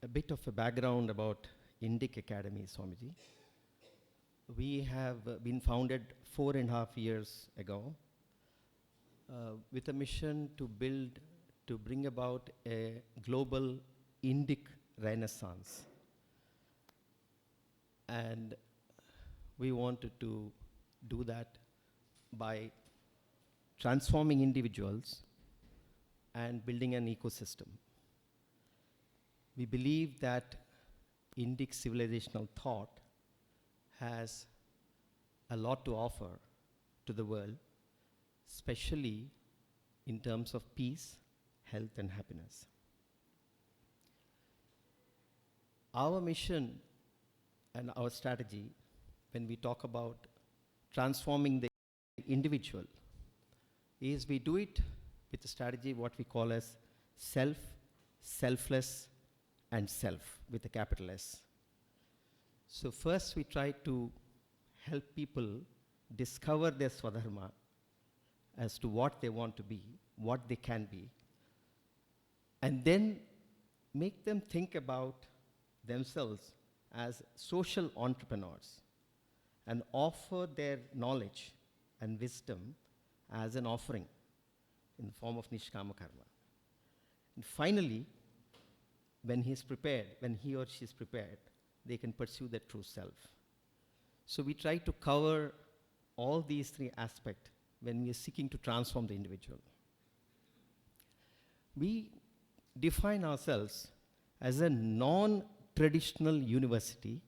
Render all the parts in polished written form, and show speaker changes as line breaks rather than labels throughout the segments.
a bit of a background about Indic Academy, Swamiji. We have been founded 4.5 years ago with a mission to bring about a global Indic renaissance. And we wanted to do that by transforming individuals and building an ecosystem. We believe that Indic civilizational thought has a lot to offer to the world, especially in terms of peace, health, and happiness. Our mission and our strategy, when we talk about transforming the individual, is we do it with a strategy what we call as self, selfless, and self with a capital S. So first we try to help people discover their swadharma as to what they want to be, what they can be, and then make them think about themselves as social entrepreneurs and offer their knowledge and wisdom as an offering in the form of nishkama karma. And finally, when he or she is prepared, they can pursue their true self. So we try to cover all these three aspects when we are seeking to transform the individual. We define ourselves as a non-traditional university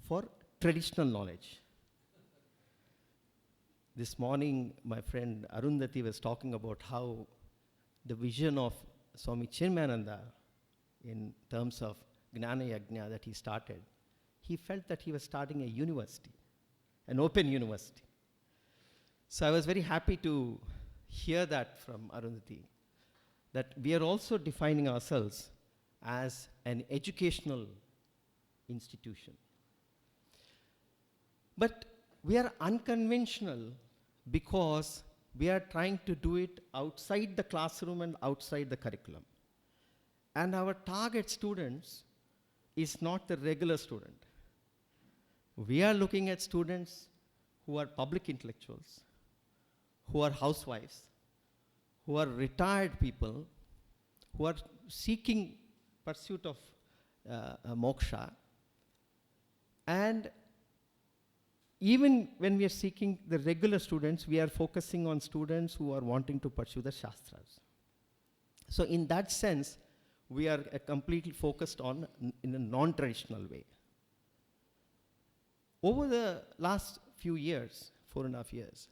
for traditional knowledge. This morning, my friend Arundhati was talking about how the vision of Swami Chinmayananda in terms of Gnana Yajna that he started, he felt that he was starting a university, an open university. So I was very happy to hear that from Arundhati, that we are also defining ourselves as an educational institution. But we are unconventional because we are trying to do it outside the classroom and outside the curriculum. And our target students is not the regular student. We are looking at students who are public intellectuals, who are housewives, who are retired people, who are seeking pursuit of moksha. And even when we are seeking the regular students, we are focusing on students who are wanting to pursue the Shastras. So in that sense, we are completely focused on in a non-traditional way. Over the last few years, 4.5 years,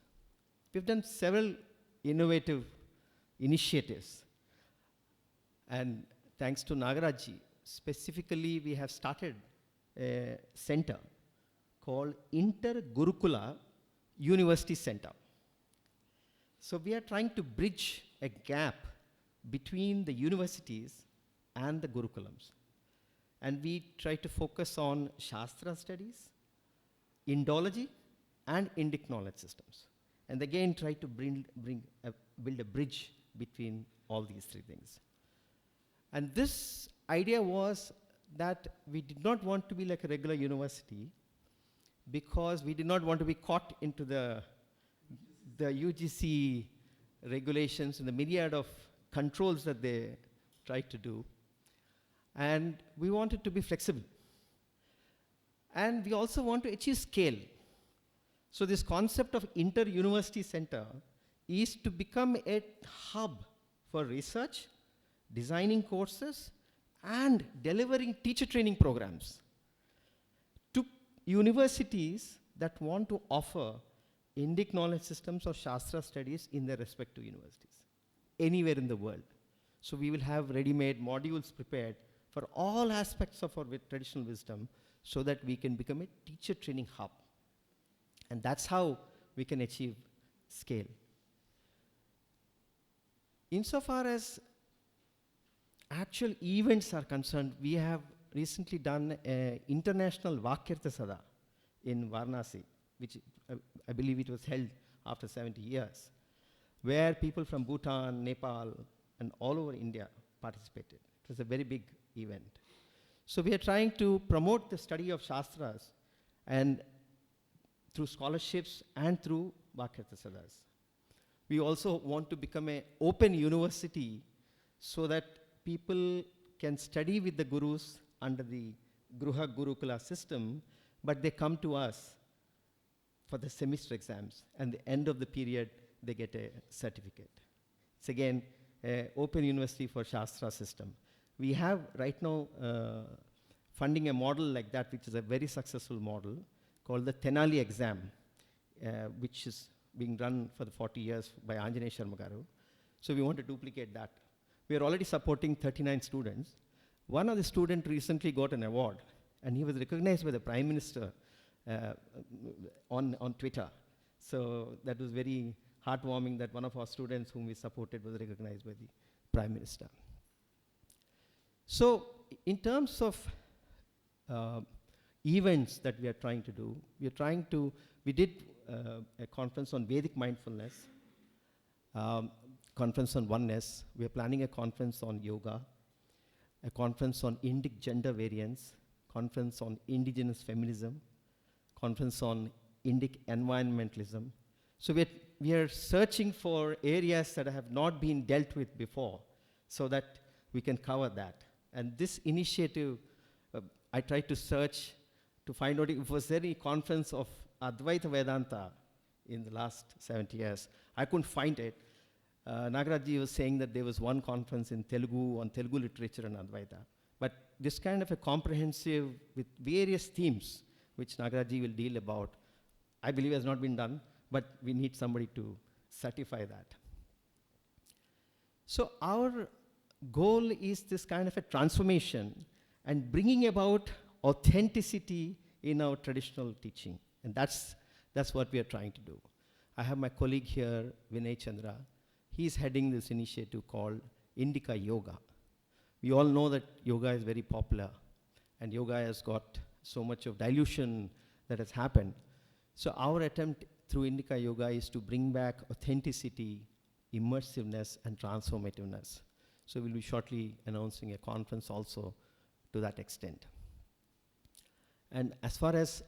we've done several innovative initiatives. And thanks to Nagarajji, specifically we have started a center called Inter-Gurukula University Center. So we are trying to bridge a gap between the universities and the Gurukulams. And we try to focus on Shastra studies, Indology, and Indic knowledge systems. And again, try to build a bridge between all these three things. And this idea was that we did not want to be like a regular university because we did not want to be caught into the UGC regulations and the myriad of controls that they tried to do. And we wanted to be flexible. And we also want to achieve scale. So this concept of inter-university center is to become a hub for research, designing courses, and delivering teacher training programs to universities that want to offer Indic knowledge systems or Shastra studies in their respective universities, anywhere in the world. So we will have ready-made modules prepared for all aspects of our traditional wisdom so that we can become a teacher training hub. And that's how we can achieve scale. Insofar as actual events are concerned, we have recently done an international Vakyartha Sada in Varanasi, which I believe it was held after 70 years, where people from Bhutan, Nepal, and all over India participated. It was a very big event. So we are trying to promote the study of Shastras and through scholarships and through Vakyarthasadas. We also want to become an open university so that people can study with the gurus under the Gruha Gurukula system, but they come to us for the semester exams, and the end of the period, they get a certificate. It's again, an open university for Shastra system. We have right now funding a model like that, which is a very successful model, called the Tenali exam, which is being run for the 40 years by Anjaneya Sharma Garu. So we want to duplicate that. We are already supporting 39 students. One of the students recently got an award, and he was recognized by the Prime Minister on Twitter. So that was very heartwarming that one of our students whom we supported was recognized by the Prime Minister. So in terms of events that we are trying to do, we did a conference on Vedic mindfulness, conference on Oneness. We are planning a conference on yoga, a conference on Indic gender variance, conference on indigenous feminism, conference on Indic environmentalism. So we are searching for areas that have not been dealt with before so that we can cover that. And this initiative, I tried to search to find out if was there any conference of Advaita Vedanta in the last 70 years. I couldn't find it. Nagarajji was saying that there was one conference in Telugu on Telugu literature and Advaita. But this kind of a comprehensive with various themes, which Nagarajji will deal about, I believe has not been done, but we need somebody to certify that. So our goal is this kind of a transformation and bringing about authenticity in our traditional teaching. And that's what we are trying to do. I have my colleague here, Vinay Chandra. He's heading this initiative called Indica Yoga. We all know that yoga is very popular, and yoga has got so much of dilution that has happened. So our attempt through Indica Yoga is to bring back authenticity, immersiveness, and transformativeness. So we'll be shortly announcing a conference also to that extent. And as far as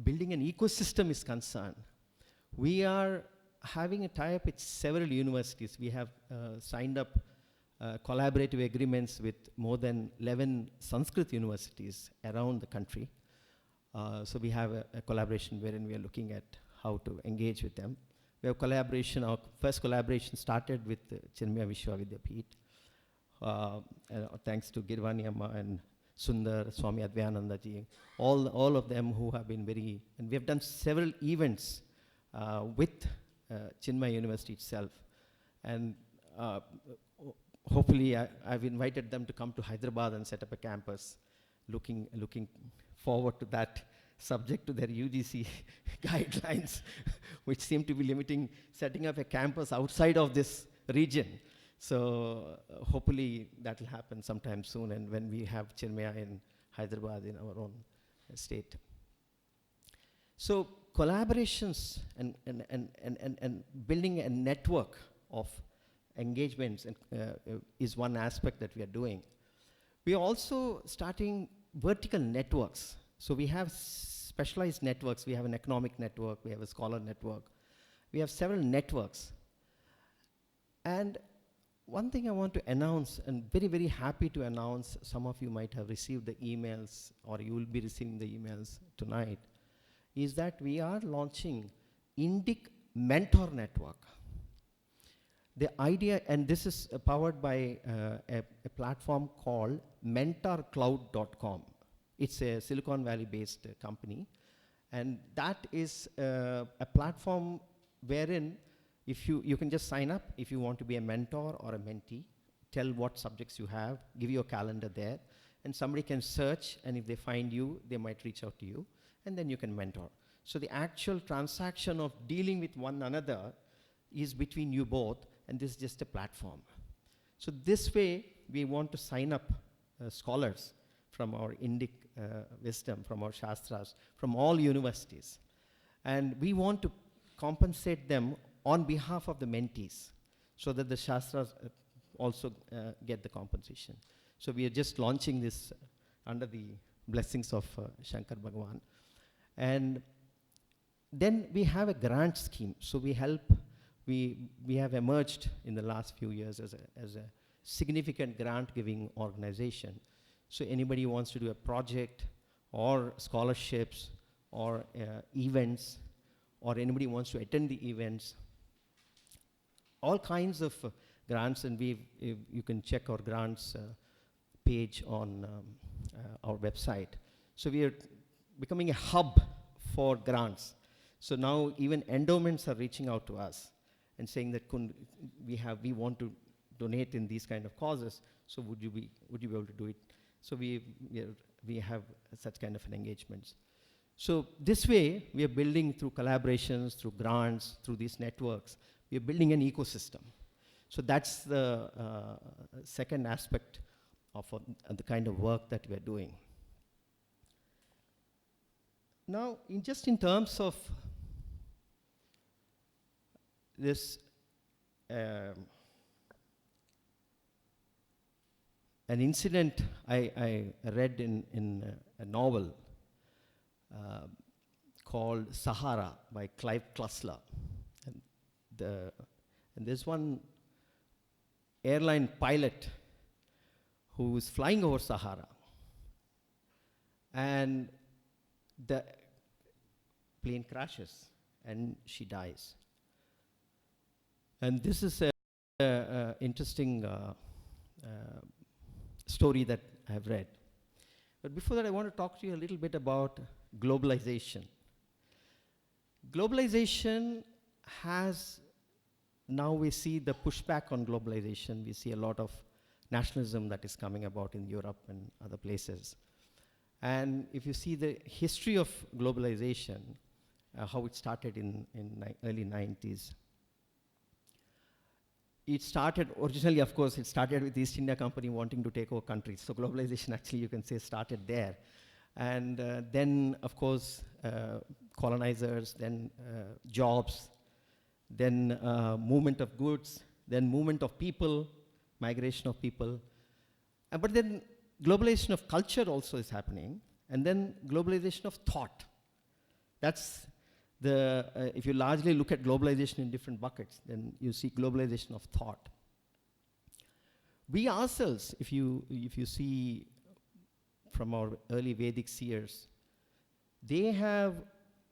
building an ecosystem is concerned, we are having a tie-up with several universities. We have signed up collaborative agreements with more than 11 Sanskrit universities around the country. So we have a collaboration wherein we are looking at how to engage with them. We have collaboration, our first collaboration started with Chinmaya Vishwavidyapeeth. Thanks to Girvani Amma and Sundar, Swami Advayananda ji, all of them who have been and we have done several events with Chinmaya University itself. And hopefully I've invited them to come to Hyderabad and set up a campus, looking forward to that, subject to their UGC guidelines, which seem to be limiting setting up a campus outside of this region. So hopefully that will happen sometime soon, and when we have Chinmaya in Hyderabad in our own state. So collaborations and building a network of engagements is one aspect that we are doing. We are also starting vertical networks. So we have specialized networks. We have an economic network. We have a scholar network. We have several networks. And one thing I want to announce, and very, very happy to announce, some of you might have received the emails, or you will be receiving the emails tonight, is that we are launching Indyk Mentor Network. The idea, and this is powered by a platform called mentorcloud.com. It's a Silicon Valley-based company, and that is a platform wherein if you can just sign up if you want to be a mentor or a mentee, tell what subjects you have, give your calendar there, and somebody can search, and if they find you, they might reach out to you, and then you can mentor. So the actual transaction of dealing with one another is between you both, and this is just a platform. So this way, we want to sign up scholars from our Indic wisdom, from our Shastras, from all universities. And we want to compensate them on behalf of the mentees, so that the Shastras also get the compensation. So we are just launching this under the blessings of Shankar Bhagavan. And then we have a grant scheme. So we have emerged in the last few years as a significant grant giving organization. So anybody who wants to do a project or scholarships or events, or anybody wants to attend the events, all kinds of grants, and you can check our grants page on our website. So we are becoming a hub for grants. So now even endowments are reaching out to us and saying that we want to donate in these kind of causes. So would you be able to do it? So we have such kind of an engagements. So this way we are building through collaborations, through grants, through these networks. We are building an ecosystem. So that's the second aspect of the kind of work that we are doing. Now, just in terms of this, an incident I read in a novel called Sahara by Clive Cussler. And there's one airline pilot who is flying over Sahara, and the plane crashes and she dies. And this is a interesting story that I have read. But before that, I want to talk to you a little bit about globalization. Globalization has, now we see the pushback on globalization. We see a lot of nationalism that is coming about in Europe and other places. And if you see the history of globalization, how it started in early 90s, it started, originally, of course, it started with the East India Company wanting to take over countries. So globalization actually, you can say, started there. And then, of course, colonizers, then jobs, then movement of goods, then movement of people, migration of people. But then globalization of culture also is happening, and then globalization of thought. That's if you largely look at globalization in different buckets, then you see globalization of thought. We ourselves, if you see from our early Vedic seers, they have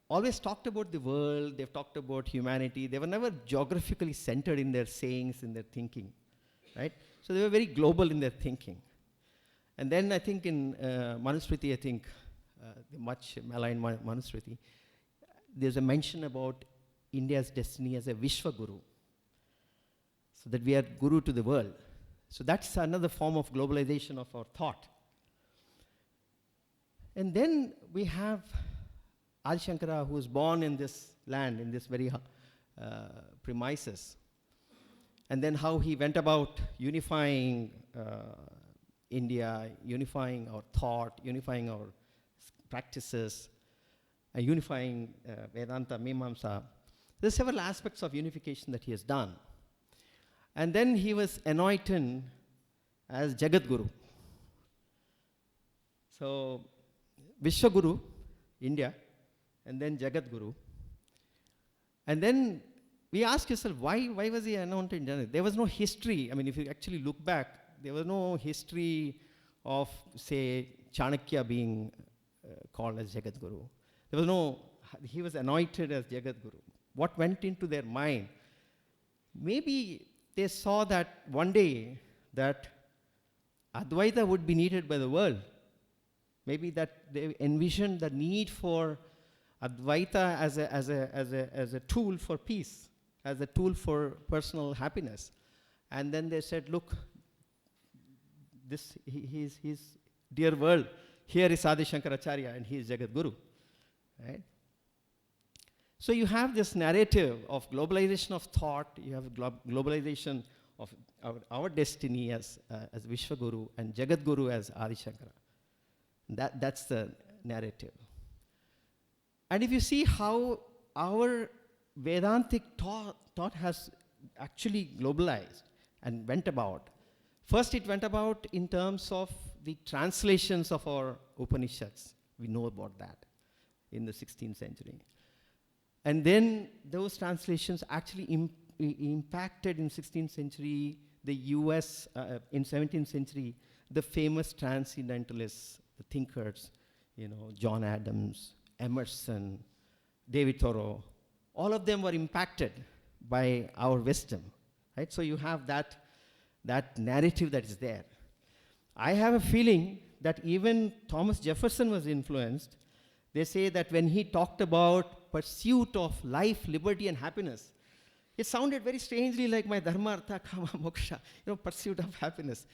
always talked about the world, they've talked about humanity. They were never geographically centered in their sayings, in their thinking, right? So they were very global in their thinking. And then I think in Manusmriti, the much maligned Manusmriti, there's a mention about India's destiny as a Vishwa Guru, so that we are Guru to the world. So that's another form of globalization of our thought. And then we have Adi Shankara, who was born in this land, in this very premises. And then how he went about unifying India, unifying our thought, unifying our practices, unifying Vedanta, Mimamsa. There's several aspects of unification that he has done. And then he was anointed as Jagat Guru. So Vishwaguru, India, and then Jagat Guru. And then we ask yourself, why was he anointed in Jagat? There was no history. I mean, if you actually look back, there was no history of, say, Chanakya being called as Jagat Guru. There was no, he was anointed as Jagat Guru. What went into their mind? Maybe they saw that one day that Advaita would be needed by the world. Maybe that they envisioned the need for Advaita as a tool for peace, as a tool for personal happiness. And then they said, look, his dear world, here is Adi Shankaracharya and he is Jagat Guru. Right? So you have this narrative of globalization of thought, you have globalization of our destiny as Vishwaguru and Jagat Guru as Adi Shankara. That's the narrative. And if you see how our Vedantic thought has actually globalized and went about, first it went about in terms of the translations of our Upanishads. We know about that in the 16th century. And then those translations actually impacted in 16th century the US, in 17th century, the famous transcendentalists, the thinkers, John Adams, Emerson, David Thoreau, all of them were impacted by our wisdom, right? So you have that narrative that is there. I have a feeling that even Thomas Jefferson was influenced. They say that when he talked about pursuit of life, liberty, and happiness, it sounded very strangely like my dharma, artha, kama, moksha, pursuit of happiness.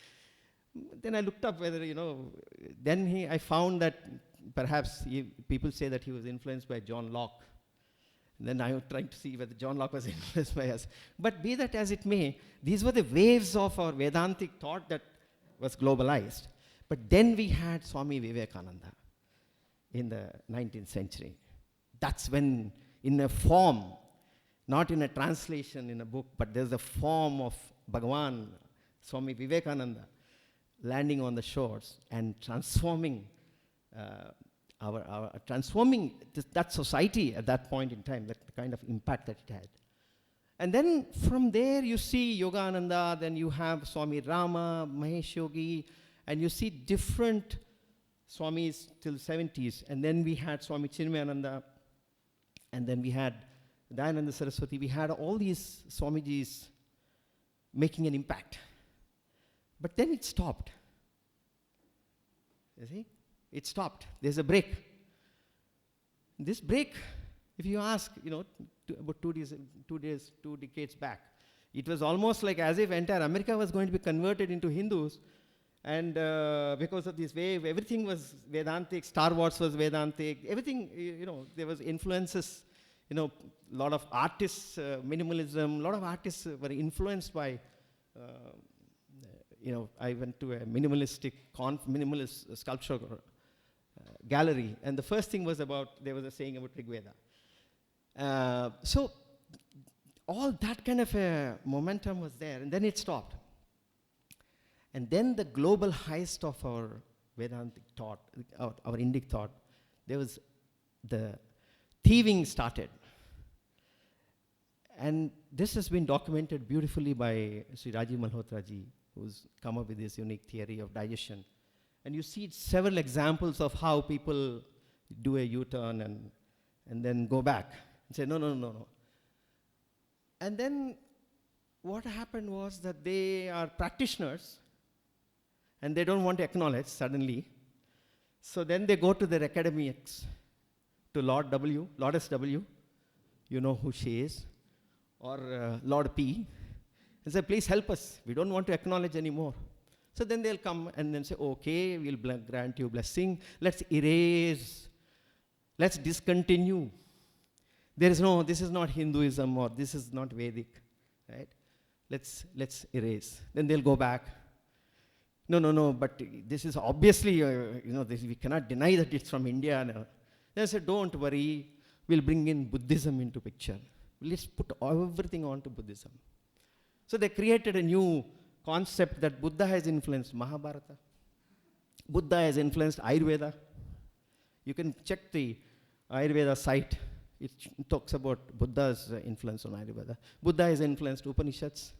Then I looked up whether, then I found that perhaps people say that he was influenced by John Locke. And then I was trying to see whether John Locke was influenced by us. But be that as it may, these were the waves of our Vedantic thought that was globalized. But then we had Swami Vivekananda in the 19th century. That's when, in a form, not in a translation in a book, but there's a form of Bhagavan, Swami Vivekananda, landing on the shores and transforming transforming that society at that point in time, that kind of impact that it had. And then from there you see Yogananda, then you have Swami Rama, Mahesh Yogi, and you see different Swamis till 70s. And then we had Swami Chinmayananda, and then we had Dayananda Saraswati. We had all these Swamijis making an impact. But then it stopped. You see? It stopped. There's a break. This break, if you ask, about 2 decades back, it was almost like as if entire America was going to be converted into Hindus, and because of this wave, everything was Vedantic. Star Wars was Vedantic. Everything, there was influences. A lot of artists, minimalism. A lot of artists were influenced by. I went to a minimalist sculpture gallery, and the first thing was there was a saying about Rigveda. So all that kind of a momentum was there, and then it stopped. And then the global heist of our Vedantic thought, our Indic thought, there was the thieving started. And this has been documented beautifully by Sri Rajiv Malhotra ji, who's come up with this unique theory of digestion. And you see several examples of how people do a U-turn and then go back and say, no. And then what happened was that they are practitioners and they don't want to acknowledge suddenly. So then they go to their academics, to Lordess W, you know who she is, or Lord P, and say, please help us. We don't want to acknowledge anymore. So then they'll come and then say, okay, we'll grant you blessing. Let's erase. Let's discontinue. This is not Hinduism, or this is not Vedic, right? Let's erase. Then they'll go back. No, but this is obviously, we cannot deny that it's from India. No. They say, don't worry, we'll bring in Buddhism into picture. Let's put everything onto Buddhism. So they created a new concept that Buddha has influenced Mahabharata. Buddha has influenced Ayurveda. You can check the Ayurveda site. It talks about Buddha's influence on Ayurveda. Buddha has influenced Upanishads.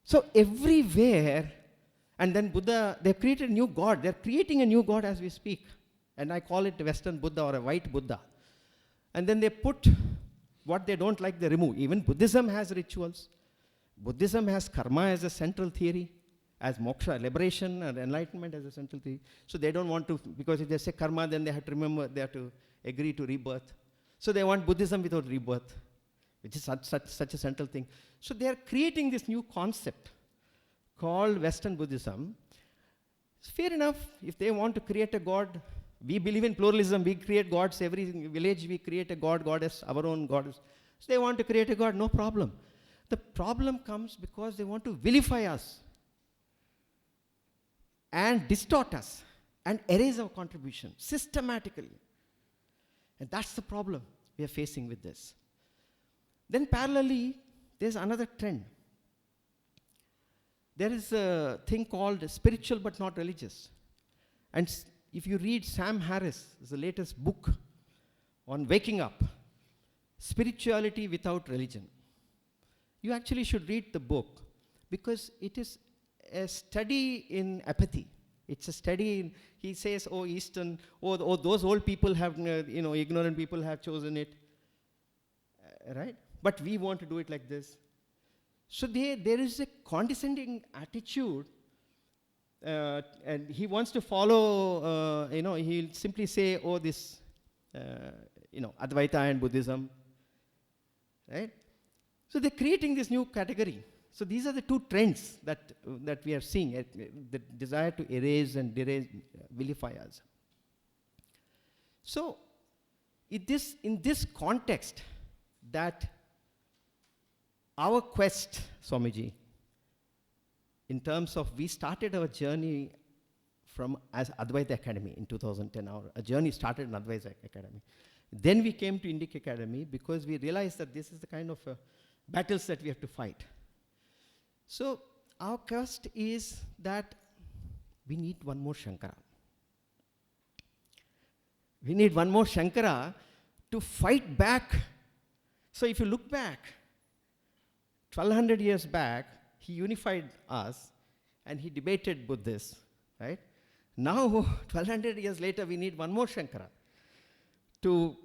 So everywhere, and then Buddha, they've created a new God. They're creating a new God as we speak. And I call it a Western Buddha or a white Buddha. And then they put what they don't like, they remove. Even Buddhism has rituals. Buddhism has karma as a central theory, as moksha, liberation and enlightenment as a central theory. So they don't want to, because if they say karma, then they have to remember, they have to agree to rebirth. So they want Buddhism without rebirth, which is such a central thing. So they are creating this new concept called Western Buddhism. It's fair enough if they want to create a God. We believe in pluralism. We create gods. Every village we create a god, goddess, our own goddess. So they want to create a God, no problem. The problem comes because they want to vilify us and distort us and erase our contribution systematically. And that's the problem we are facing with this. Then parallelly, there's another trend. there is a thing called spiritual but not religious. And if you read Sam Harris, the latest book on waking up, Spirituality Without Religion, you actually should read the book, because it is a study in apathy. It's a study in, he says, oh, Eastern, oh, those old people have, ignorant people have chosen it, right? But we want to do it like this. So there is a condescending attitude, and he wants to follow, he'll simply say, oh, this, Advaita and Buddhism, right? So they're creating this new category. So these are the two trends that we are seeing, the desire to erase and vilify us. So in this context, that our quest, Swamiji, in terms of, we started our journey as Advaita Academy in 2010. Our journey started in Advaita Academy. Then we came to Indyk Academy because we realized that this is the kind of battles that we have to fight. So our quest is that we need one more Shankara. We need one more Shankara to fight back. So if you look back, 1200 years back, he unified us and he debated Buddhists, right? Now, 1200 years later, we need one more Shankara to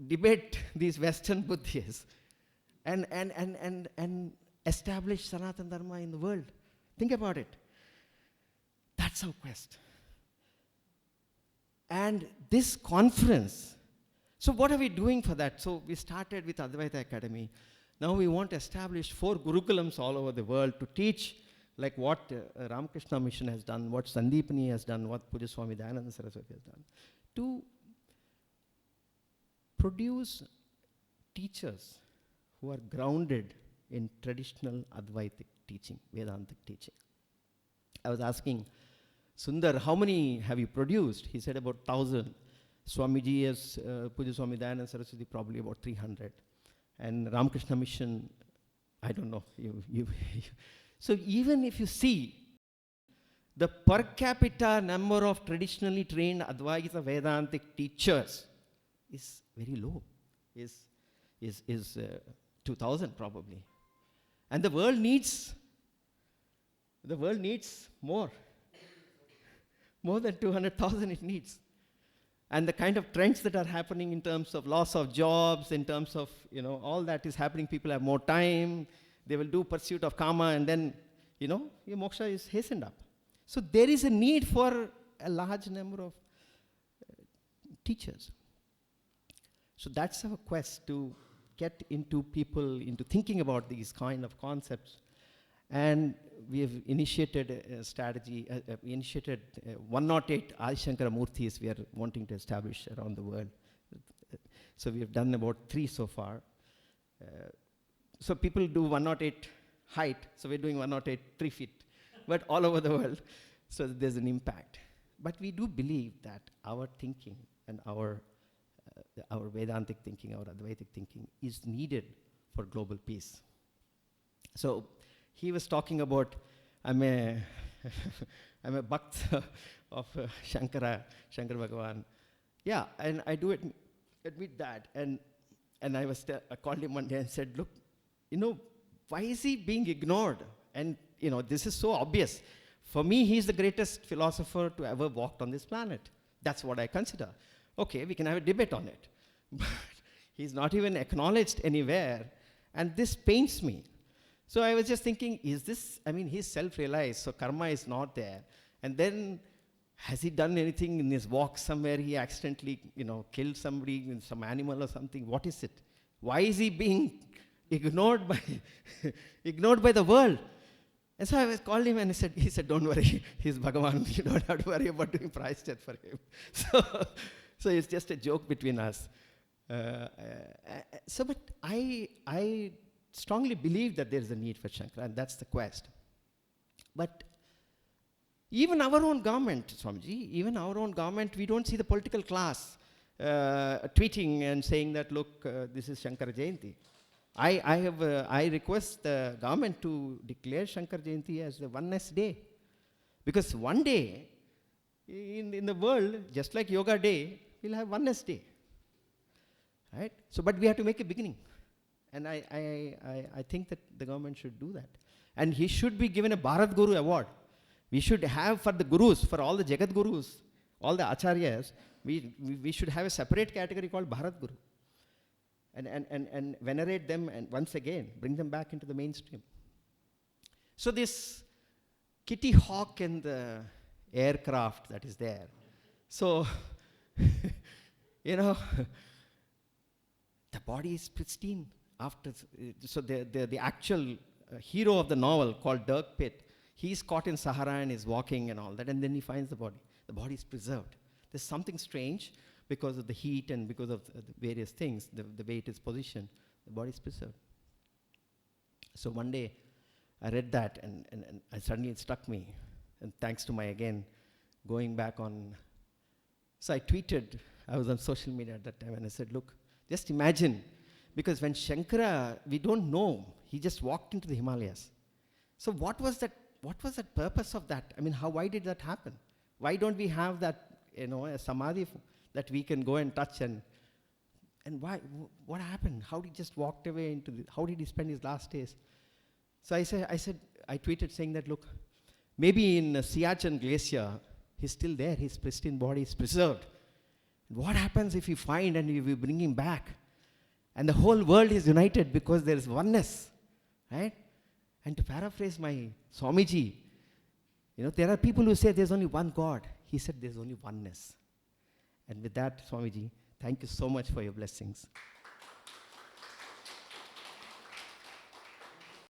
debate these Western Buddhists and establish Sanatana Dharma in the world. Think about it. That's our quest. And this conference, so what are we doing for that? So we started with Advaita Academy. Now we want to establish 4 Gurukulams all over the world to teach, like what Ramakrishna Mission has done, what Sandeepani has done, what Puja Swami Dayananda Saraswati has done, to produce teachers who are grounded in traditional Advaitic teaching, Vedantic teaching. I was asking Sundar, how many have you produced? He said about 1,000. Swamiji has, Puja Swami Dayananda Saraswati, probably about 300. And Ramakrishna Mission, I don't know. So even if you see, the per capita number of traditionally trained Advaita Vedantic teachers is very low, is 2,000 probably. And the world needs more than 200,000 it needs. And the kind of trends that are happening in terms of loss of jobs, in terms of, all that is happening, people have more time, they will do pursuit of karma, and then, your moksha is hastened up. So there is a need for a large number of teachers. So that's our quest, to get into people, into thinking about these kind of concepts. And we have initiated a strategy, we initiated 108 Adi Shankara Murthis we are wanting to establish around the world. So we have done about 3 so far. So people do 108 height, so we're doing 108 3 feet, but all over the world, so there's an impact. But we do believe that our thinking and our Vedantic thinking, our Advaitic thinking is needed for global peace. So he was talking about, I'm a Bhakt of Shankara Bhagavan. Yeah, and I do admit that. And I called him one day and said, look, why is he being ignored? And, this is so obvious. For me, he's the greatest philosopher to ever walk on this planet. That's what I consider. Okay, we can have a debate on it. But he's not even acknowledged anywhere. And this pains me. So I was just thinking, he's self-realized, so karma is not there. And then, has he done anything in his walk somewhere? He accidentally, killed somebody, some animal or something. What is it? Why is he being ignored by the world? And so I called him and he said, don't worry, he's Bhagavan. You don't have to worry about doing prayashchit for him. So it's just a joke between us. But I strongly believe that there is a need for Shankara, and that's the quest. But even our own government, Swamiji, we don't see the political class tweeting and saying that, look, this is Shankara Jayanti. I request the government to declare Shankar Jayanti as the Oneness Day. Because one day in the world, just like Yoga Day, we'll have Oneness Day. Right? So, but we have to make a beginning. And I think that the government should do that. And he should be given a Bharat Guru award. We should have for the gurus, for all the Jagat Gurus, all the Acharyas, we should have a separate category called Bharat Guru. And venerate them and once again bring them back into the mainstream. So this Kitty Hawk and the aircraft that is there. So, the body is pristine. So the actual hero of the novel called Dirk Pitt, he's caught in Sahara and is walking and all that, and then he finds the body. The body is preserved. There's something strange because of the heat and because of the various things, the way it is positioned, the body is preserved. So one day, I read that and suddenly it struck me. And thanks to my, again, going back on, so I tweeted, I was on social media at that time, and I said, look, just imagine, because when Shankara, we don't know, he just walked into the Himalayas. So what was that purpose of that? I mean, why did that happen? Why don't we have that, a samadhi that we can go and touch and why, what happened? How did he just walked away how did he spend his last days? So I tweeted saying that, look, maybe in Siachen Glacier, he's still there, his pristine body is preserved. What happens if we find and we bring him back? And the whole world is united because there is oneness, right? And to paraphrase my Swamiji, there are people who say there's only one God. He said there's only oneness. And with that, Swamiji, thank you so much for your blessings.